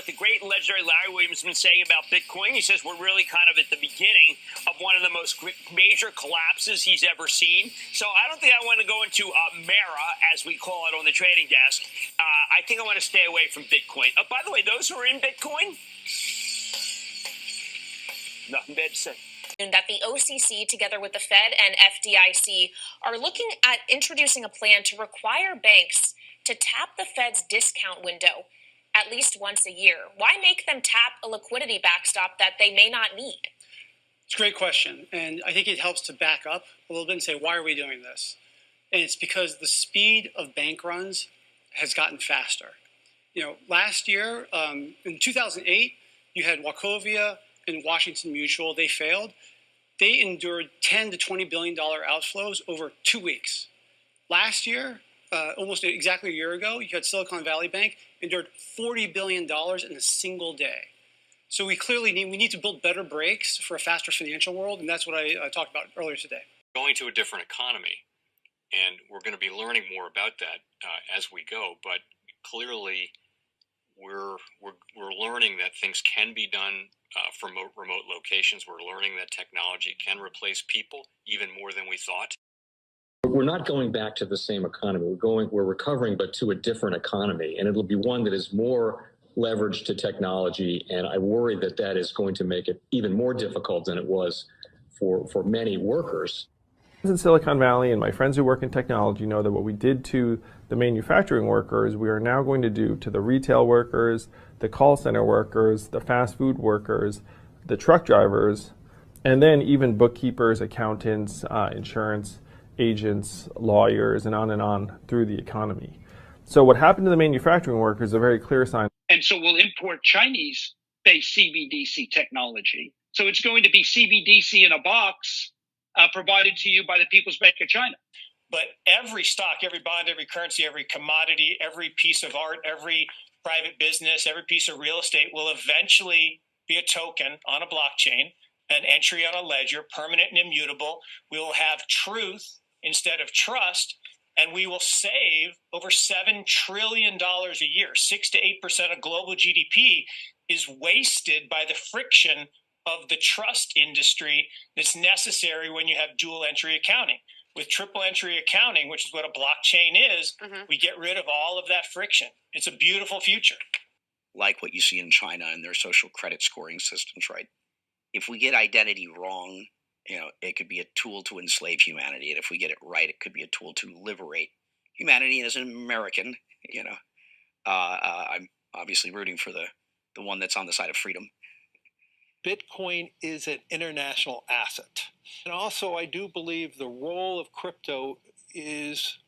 the great and legendary Larry Williams has been saying about Bitcoin. He says we're really kind of at the beginning of one of the most major collapses he's ever seen. So I don't think I want to go into Mara, as we call it on the trading desk. I think I want to stay away from Bitcoin. Oh, by the way, those who are in Bitcoin, nothing bad to say. That the OCC, together with the Fed and FDIC, are looking at introducing a plan to require banks to tap the Fed's discount window at least once a year. Why make them tap a liquidity backstop that they may not need? It's a great question, and I think it helps to back up a little bit and say, why are we doing this? And it's because the speed of bank runs has gotten faster. You know, last year, in 2008, you had Wachovia and Washington Mutual. They failed. They endured $10 to $20 billion outflows over 2 weeks. Last year, almost exactly a year ago, you had Silicon Valley Bank endured $40 billion in a single day. So we clearly need to build better brakes for a faster financial world, and that's what I talked about earlier today. Going to a different economy, and we're going to be learning more about that as we go. But clearly, we're learning that things can be done from remote locations. We're learning that technology can replace people even more than we thought. We're not going back to the same economy. We're recovering, but to a different economy, and it'll be one that is more leveraged to technology. And I worry that that is going to make it even more difficult than it was for many workers. In Silicon Valley, and my friends who work in technology know that what we did to the manufacturing workers, we are now going to do to the retail workers, the call center workers, the fast food workers, the truck drivers, and then even bookkeepers, accountants, insurance agents, lawyers, and on through the economy. So what happened to the manufacturing workers is a very clear sign. And so we'll import Chinese-based CBDC technology. So it's going to be CBDC in a box provided to you by the People's Bank of China. But every stock, every bond, every currency, every commodity, every piece of art, every private business, every piece of real estate will eventually be a token on a blockchain, an entry on a ledger, permanent and immutable. We will have truth instead of trust, and we will save over $7 trillion a year. 6 to 8% of global GDP is wasted by the friction of the trust industry that's necessary when you have dual entry accounting. With triple entry accounting, which is what a blockchain is, we get rid of all of that friction. It's a beautiful future. Like what you see in China and their social credit scoring systems, right? If we get identity wrong, it could be a tool to enslave humanity. And if we get it right, it could be a tool to liberate humanity. And as an American, I'm obviously rooting for the one that's on the side of freedom. Bitcoin is an international asset. And also, I do believe the role of crypto is,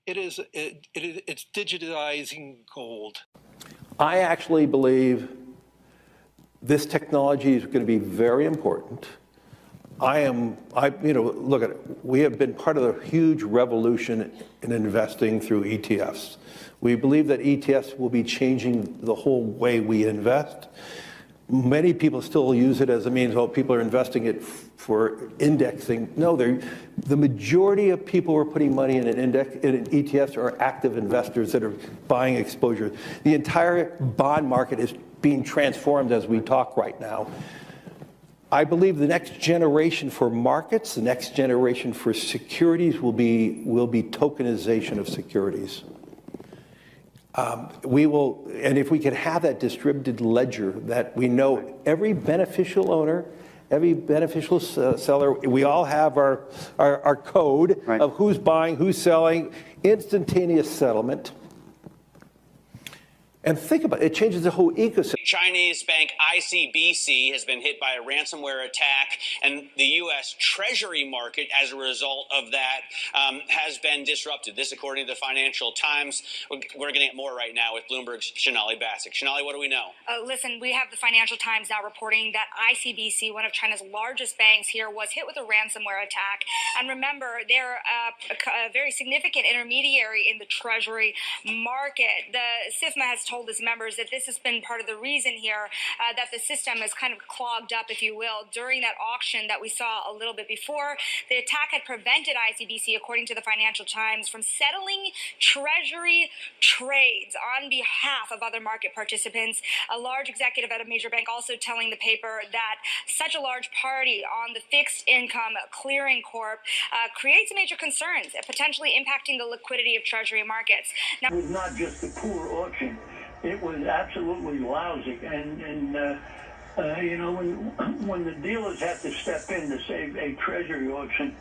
it's digitizing gold. I actually believe this technology is going to be very important. Look at it. We have been part of the huge revolution in investing through ETFs. We believe that ETFs will be changing the whole way we invest. Many people still use it as a means, people are investing it for indexing. No, the majority of people who are putting money in in ETFs are active investors that are buying exposure. The entire bond market is being transformed as we talk right now. I believe the next generation for markets, the next generation for securities will be tokenization of securities. And if we could have that distributed ledger that we know every beneficial owner, every beneficial seller, we all have our code of who's buying, who's selling, instantaneous settlement. And think about it, it changes the whole ecosystem. Chinese bank ICBC has been hit by a ransomware attack, and the U.S. Treasury market, as a result of that, has been disrupted. This, according to the Financial Times. We're getting it more right now with Bloomberg's Shonali Bassick. Shonali, what do we know? Listen, we have the Financial Times now reporting that ICBC, one of China's largest banks here, was hit with a ransomware attack. And remember, they're a very significant intermediary in the Treasury market. The SIFMA has told his members that this has been part of the reason here that the system is kind of clogged up, if you will. During that auction that we saw a little bit before, the attack had prevented ICBC, according to the Financial Times, from settling Treasury trades on behalf of other market participants. A large executive at a major bank also telling the paper that such a large party on the fixed income clearing corp creates major concerns, potentially impacting the liquidity of Treasury markets. Now, it was not just a poor auction; it was absolutely lousy. And you know, when the dealers have to step in to save a Treasury auction,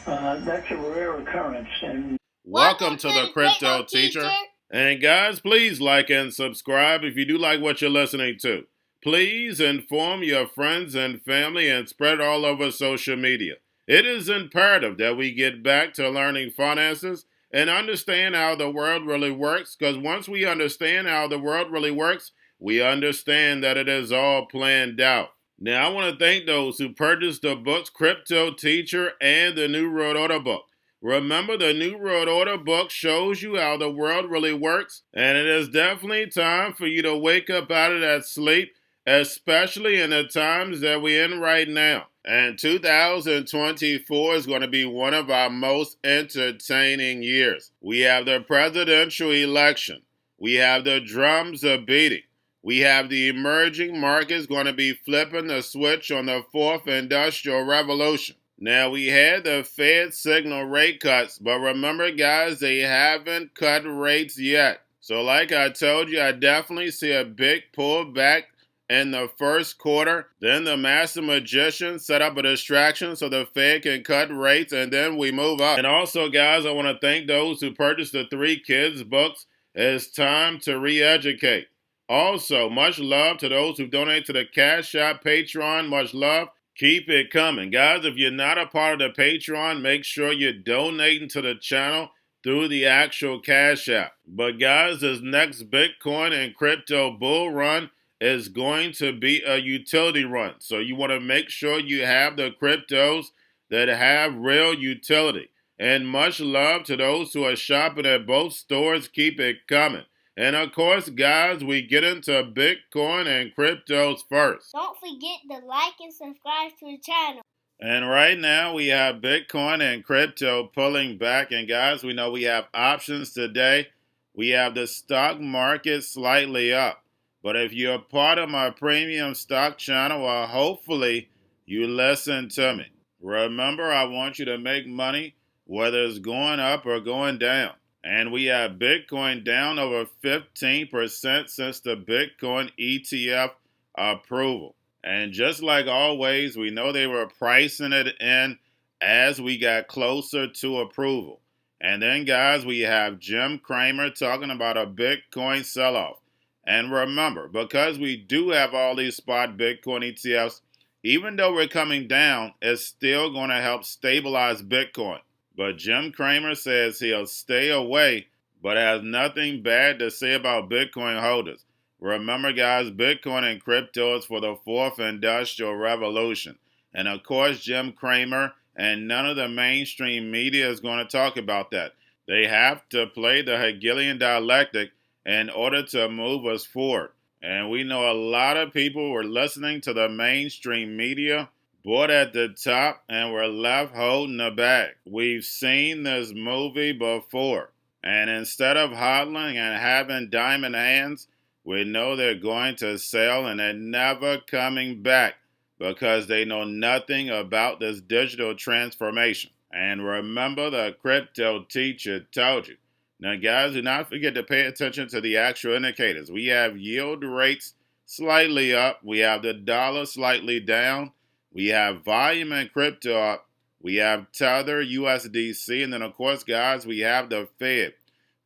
that's a rare occurrence. And welcome to the Crypto Teacher. And guys, please like and subscribe if you do like what you're listening to. Please inform your friends and family and spread it all over social media. It is imperative that we get back to learning finances and understand how the world really works, because once we understand how the world really works, we understand that it is all planned out. Now, I want to thank those who purchased the books Cryptoteacher and the New World Order book. Remember, the New World Order book shows you how the world really works, and it is definitely time for you to wake up out of that sleep, especially in the times that we're in right now. And 2024 is going to be one of our most entertaining years. We have the presidential election. We have the drums are beating. We have the emerging markets going to be flipping the switch on the fourth industrial revolution. Now, we had the Fed signal rate cuts, but remember, guys, they haven't cut rates yet. So like I told you, I definitely see a big pullback in the first quarter. Then the master magician set up a distraction so the Fed can cut rates, and then we move up. And also, guys, I want to thank those who purchased the 3 Kids books. It's time to re-educate. Also, much love to those who donate to the Cash App, Patreon. Much love. Keep it coming. Guys, if you're not a part of the Patreon, make sure you're donating to the channel through the actual Cash App. But guys, this next Bitcoin and crypto bull run is going to be a utility run. So you want to make sure you have the cryptos that have real utility. And much love to those who are shopping at both stores. Keep it coming. And of course, guys, we get into Bitcoin and cryptos first. Don't forget to like and subscribe to the channel. And right now, we have Bitcoin and crypto pulling back. And guys, we know we have options today. We have the stock market slightly up. But if you're a part of my premium stock channel, well, hopefully you listen to me. Remember, I want you to make money, whether it's going up or going down. And we have Bitcoin down over 15% since the Bitcoin ETF approval. And just like always, we know they were pricing it in as we got closer to approval. And then, guys, we have Jim Cramer talking about a Bitcoin sell-off. And remember, because we do have all these spot Bitcoin ETFs, even though we're coming down, it's still going to help stabilize Bitcoin. But Jim Cramer says he'll stay away, but has nothing bad to say about Bitcoin holders. Remember, guys, Bitcoin and crypto is for the fourth industrial revolution. And of course, Jim Cramer and none of the mainstream media is going to talk about that. They have to play the Hegelian dialectic in order to move us forward. And we know a lot of people were listening to the mainstream media, bought at the top, and were left holding the bag. We've seen this movie before. And instead of hodling and having diamond hands, we know they're going to sell and they're never coming back because they know nothing about this digital transformation. And remember, the crypto teacher told you. Now, guys, do not forget to pay attention to the actual indicators. We have yield rates slightly up. We have the dollar slightly down. We have volume in crypto up. We have Tether, USDC. And then, of course, guys, we have the Fed.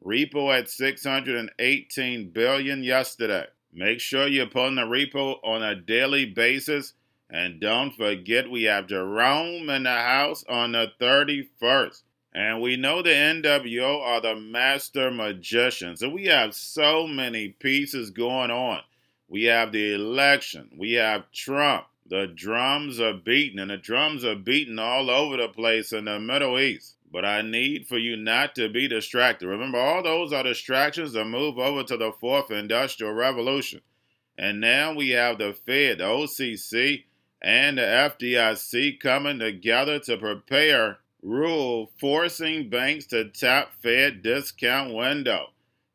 Repo at $618 billion yesterday. Make sure you're pulling the repo on a daily basis. And don't forget, we have Jerome in the house on the 31st. And we know the NWO are the master magicians. And we have so many pieces going on. We have the election. We have Trump. The drums are beating, and the drums are beating all over the place in the Middle East. But I need for you not to be distracted. Remember, all those are distractions to move over to the fourth industrial revolution. And now we have the Fed, the OCC, and the FDIC coming together to prepare rule forcing banks to tap Fed discount window,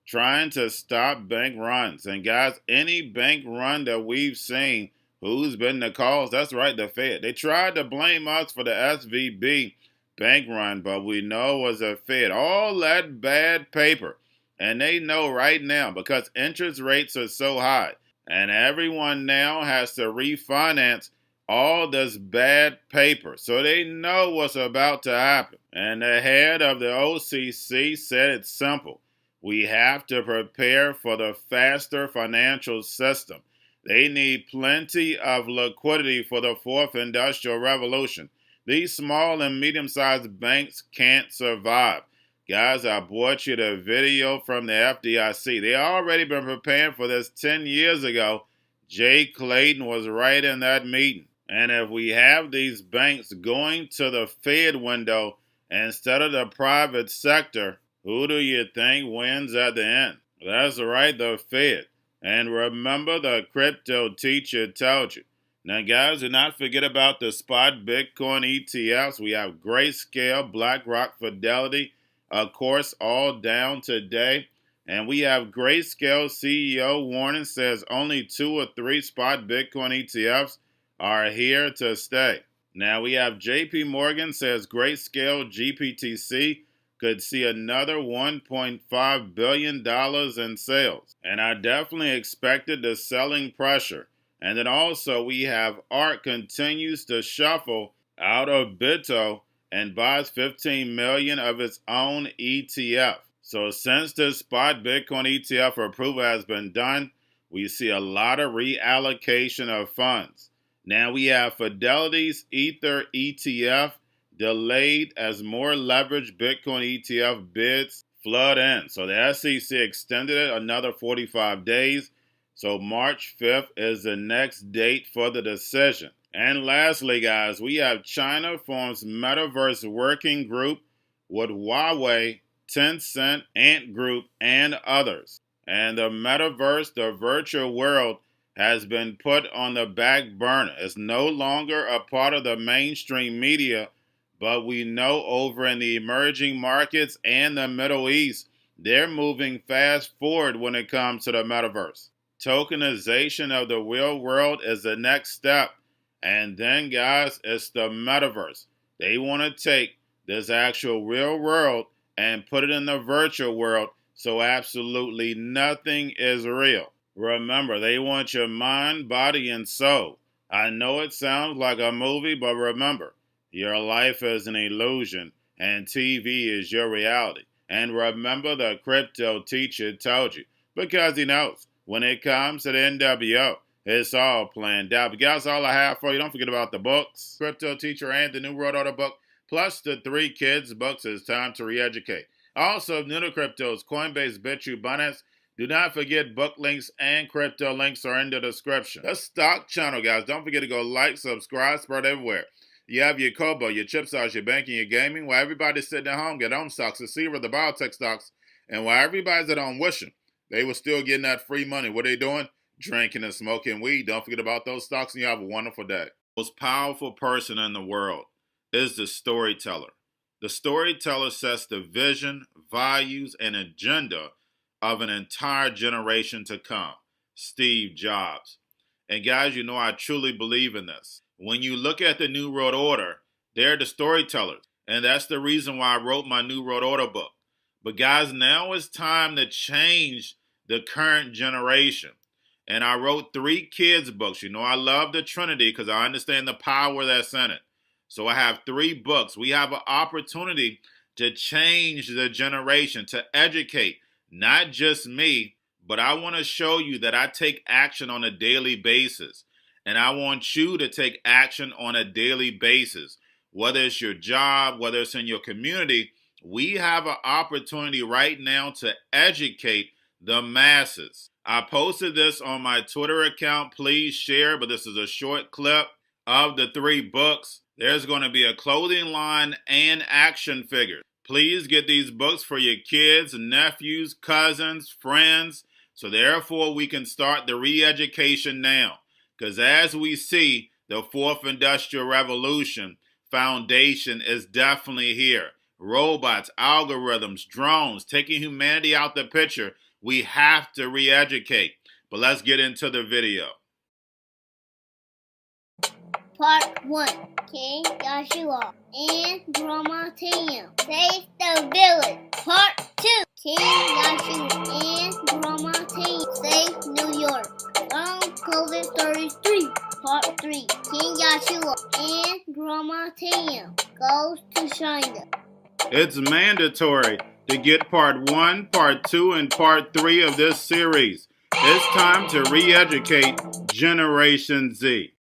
trying to stop bank runs. And guys, any bank run that we've seen, who's been the cause? That's right, the Fed. They tried to blame us for the SVB bank run, but we know it was the Fed. All that bad paper. And they know right now, because interest rates are so high, and everyone now has to refinance all this bad paper. So they know what's about to happen. And the head of the OCC said it's simple. We have to prepare for the faster financial system. They need plenty of liquidity for the fourth industrial revolution. These small and medium-sized banks can't survive. Guys, I brought you the video from the FDIC. They already been preparing for this 10 years ago. Jay Clayton was right in that meeting. And if we have these banks going to the Fed window instead of the private sector, who do you think wins at the end? That's right, the Fed. And remember, the crypto teacher told you. Now, guys, do not forget about the spot Bitcoin ETFs. We have Grayscale, BlackRock, Fidelity, of course, all down today. And we have Grayscale CEO warning says only 2 or 3 spot Bitcoin ETFs are here to stay. Now we have JP Morgan says Grayscale GPTC could see another $1.5 billion in sales. And I definitely expected the selling pressure. And then also we have ARK continues to shuffle out of Bitrue and buys 15 million of its own ETF. So since the spot Bitcoin ETF approval has been done, we see a lot of reallocation of funds. Now we have Fidelity's Ether ETF delayed as more leveraged Bitcoin ETF bids flood in. So the SEC extended it another 45 days. So March 5th is the next date for the decision. And lastly, guys, we have China forms Metaverse Working Group with Huawei, Tencent, Ant Group, and others. And the Metaverse, the virtual world, has been put on the back burner. It's no longer a part of the mainstream media, but we know over in the emerging markets and the Middle East, they're moving fast forward when it comes to the Metaverse. Tokenization of the real world is the next step. And then, guys, it's the Metaverse. They want to take this actual real world and put it in the virtual world, so absolutely nothing is real. Remember, they want your mind, body, and soul. I know it sounds like a movie, but remember, your life is an illusion, and TV is your reality. And remember, the crypto teacher told you, because he knows when it comes to the NWO, it's all planned out. But guys, all I have for you. Don't forget about the books, Crypto Teacher and the New World Order book, plus the 3 kids books. It's time to re-educate. Also, new to cryptos, Coinbase, Bitrue, Binance. Do not forget book links and crypto links are in the description. The stock channel, guys. Don't forget to go like, subscribe, spread everywhere. You have your Kobo, your chip stocks, your banking, your gaming. While everybody's sitting at home, get on stocks, the Seaver, the biotech stocks. And while everybody's at home wishing they were still getting that free money, what are they doing? Drinking and smoking weed. Don't forget about those stocks, and you have a wonderful day. The most powerful person in the world is the storyteller. The storyteller sets the vision, values, and agenda of an entire generation to come. Steve Jobs. And guys, you know I truly believe in this. When you look at the New World Order, they're the storytellers. And that's the reason why I wrote my New World Order book. But guys, now it's time to change the current generation. And I wrote 3 kids books. You know, I love the Trinity because I understand the power that's in it. So I have 3 books. We have an opportunity to change the generation, to educate, not just me, but I want to show you that I take action on a daily basis. And I want you to take action on a daily basis. Whether it's your job, whether it's in your community, we have an opportunity right now to educate the masses. I posted this on my Twitter account. Please share, but this is a short clip of the 3 books. There's going to be a clothing line and action figures. Please get these books for your kids, nephews, cousins, friends, so therefore we can start the re-education now. Because as we see, the fourth industrial revolution foundation is definitely here. Robots, algorithms, drones, taking humanity out the picture. We have to re-educate. But let's get into the video. Part 1. King Joshua and Grandma Tam save the village. Part 2. King Joshua and Grandma Tam save New York from COVID-33. Part 3. King Joshua and Grandma Tam goes to China. It's mandatory to get part 1, part 2, and part 3 of this series. It's time to re-educate Generation Z.